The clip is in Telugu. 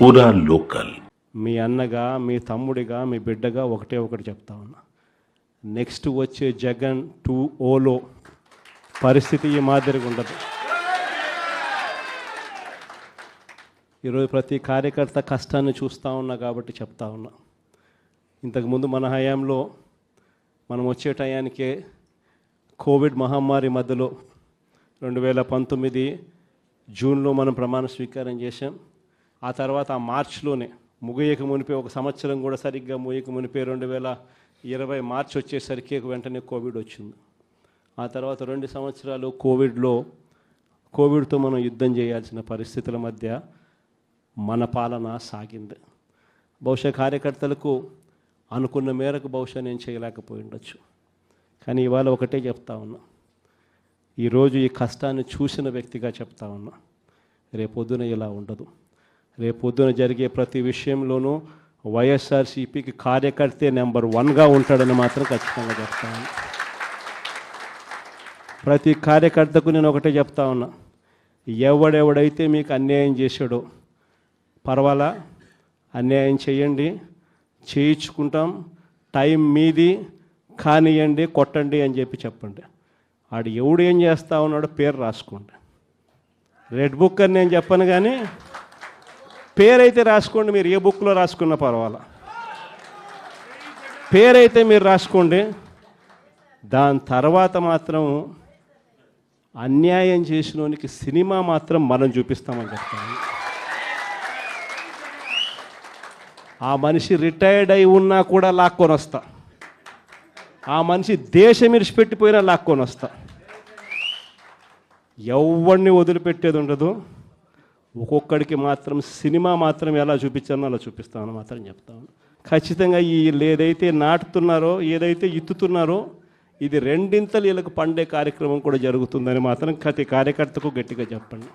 పూరా లోకల్. మీ అన్నగా, మీ తమ్ముడిగా, మీ బిడ్డగా ఒకటి చెప్తా ఉన్నా. నెక్స్ట్ వచ్చే జగన్ 2.0లో పరిస్థితి ఈ మాదిరిగా ఉండదు. ఈరోజు ప్రతి కార్యకర్త కష్టాన్ని చూస్తూ ఉన్నా కాబట్టి చెప్తా ఉన్నా. ఇంతకుముందు మన హయాంలో మనం వచ్చే టయానికే కోవిడ్ మహమ్మారి మధ్యలో 2019 జూన్లో మనం ప్రమాణ స్వీకారం చేశాం. ఆ తర్వాత ఆ మార్చిలోనే ముగియక మునిపే, ఒక సంవత్సరం కూడా సరిగ్గా ముగియక మునిపే 2020 మార్చి వచ్చేసరికి వెంటనే కోవిడ్ వచ్చింది. ఆ తర్వాత 2 సంవత్సరాలు కోవిడ్తో మనం యుద్ధం చేయాల్సిన పరిస్థితుల మధ్య మన పాలన సాగింది. బహుశా కార్యకర్తలకు అనుకున్న మేరకు బహుశా నేను చేయలేకపోయి ఉండొచ్చు. కానీ ఇవాళ ఒకటే చెప్తా ఉన్నా, ఈరోజు ఈ కష్టాన్ని చూసిన వ్యక్తిగా చెప్తా ఉన్నా, రేపొద్దున ఇలా ఉండదు. రేపొద్దున జరిగే ప్రతి విషయంలోనూ వైఎస్ఆర్సీపీకి కార్యకర్తే నెంబర్ 1గా ఉంటాడని మాత్రం ఖచ్చితంగా చెప్తా ఉన్నా. ప్రతి కార్యకర్తకు నేను ఒకటే చెప్తా ఉన్నా, ఎవడెవడైతే మీకు అన్యాయం చేశాడో పర్వాలా, అన్యాయం చేయండి, చేయించుకుంటాం, టైం మీది, కానియండి, కొట్టండి అని చెప్పండి. ఆడు ఎవడు ఏం చేస్తా ఉన్నాడో పేరు రాసుకోండి. రెడ్ బుక్ అని నేను చెప్పను, కానీ పేరైతే రాసుకోండి. మీరు ఏ బుక్లో రాసుకున్నా పర్వాలా, పేరైతే మీరు రాసుకోండి. దాని తర్వాత మాత్రం అన్యాయం చేసినోనికి సినిమా మాత్రం మనం చూపిస్తామని చెప్తాను. ఆ మనిషి రిటైర్డ్ అయి ఉన్నా కూడా లాక్కొని వస్తా. ఆ మనిషి దేశం విడిచిపెట్టిపోయినా లాక్కొని వస్తా. ఎవరిని వదిలిపెట్టేది ఉండదు. ఒక్కొక్కడికి మాత్రం సినిమా మాత్రం ఎలా చూపించానో అలా చూపిస్తామని మాత్రం చెప్తాను. ఖచ్చితంగా వీళ్ళు ఏదైతే నాటుతున్నారో, ఏదైతే ఇత్తుతున్నారో, ఇది రెండింతలు వీళ్ళకి పండే కార్యక్రమం కూడా జరుగుతుందని మాత్రం ప్రతి కార్యకర్తకు గట్టిగా చెప్పండి.